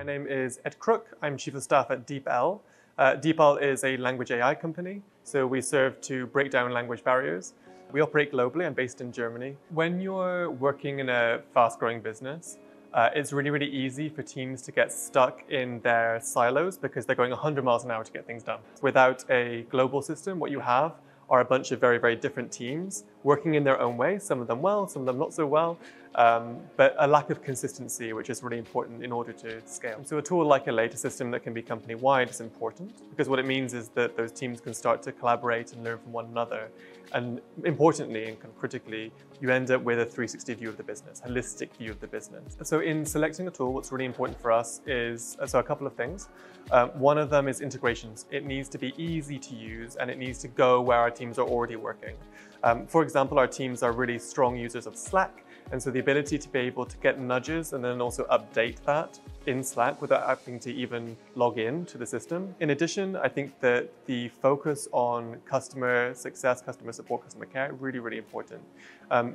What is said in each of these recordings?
name is Ed Crook. I'm Chief of Staff at DeepL. DeepL is a language AI company, so we serve to break down language barriers. We operate globally. I'm based in Germany. When you're working in a fast-growing business, it's really, really easy for teams to get stuck in their silos because they're going 100 miles an hour to get things done. Without a global system, what you have are a bunch of very, very different teams working in their own way, some of them well, some of them not so well, but a lack of consistency, which is really important in order to scale. So a tool like Elate, a system that can be company-wide, is important because what it means is that those teams can start to collaborate and learn from one another. And importantly and kind of critically, you end up with a 360 view of the business, holistic view of the business. So in selecting a tool, what's really important for us is, a couple of things. One of them is integrations. It needs to be easy to use and it needs to go where our teams are already working. For example, our teams are really strong users of Slack. And so the ability to be able to get nudges and then also update that in Slack without having to even log in to the system. In addition, I think that the focus on customer success, customer support, customer care, really, really important.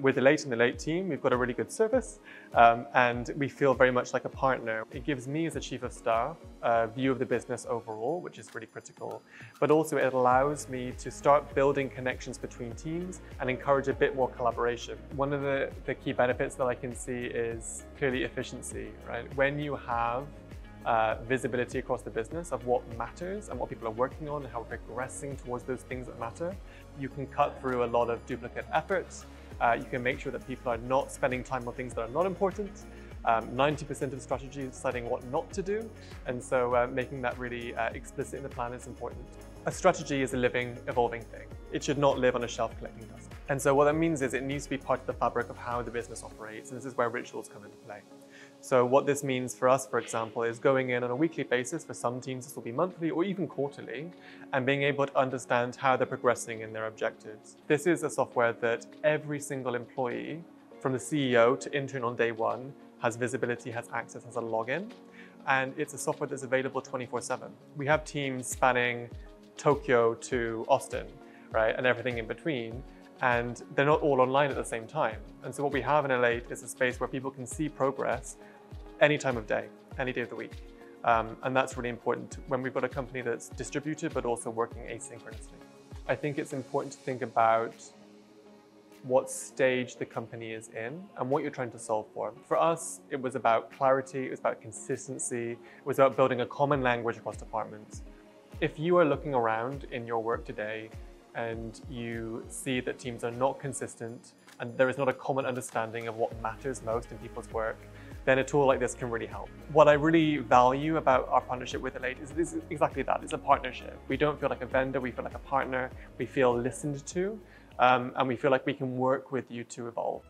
With Elate and the Elate team, we've got a really good service and we feel very much like a partner. It gives me as a chief of staff a view of the business overall, which is really critical, but also it allows me to start building connections between teams and encourage a bit more collaboration. One of the key benefits that I can see is clearly efficiency, right? When you have visibility across the business of what matters and what people are working on and how we're progressing towards those things that matter, you can cut through a lot of duplicate efforts. You can make sure that people are not spending time on things that are not important. 90% of strategy is deciding what not to do, and so making that really explicit in the plan is important. A strategy is a living, evolving thing. It should not live on a shelf collecting dust. And so what that means is it needs to be part of the fabric of how the business operates, and this is where rituals come into play. So what this means for us, for example, is going in on a weekly basis. For some teams, this will be monthly or even quarterly, and being able to understand how they're progressing in their objectives. This is a software that every single employee, from the CEO to intern on day one, has visibility, has access, has a login, and it's a software that's available 24/7. We have teams spanning Tokyo to Austin, right, and everything in between, and they're not all online at the same time. And so what we have in Elate is a space where people can see progress any time of day, any day of the week. And that's really important when we've got a company that's distributed but also working asynchronously. I think it's important to think about what stage the company is in and what you're trying to solve for. For us, it was about clarity, it was about consistency, it was about building a common language across departments. If you are looking around in your work today and you see that teams are not consistent and there is not a common understanding of what matters most in people's work, then a tool like this can really help. What I really value about our partnership with Elate is exactly that. It's a partnership. We don't feel like a vendor, we feel like a partner. We feel listened to, and we feel like we can work with you to evolve.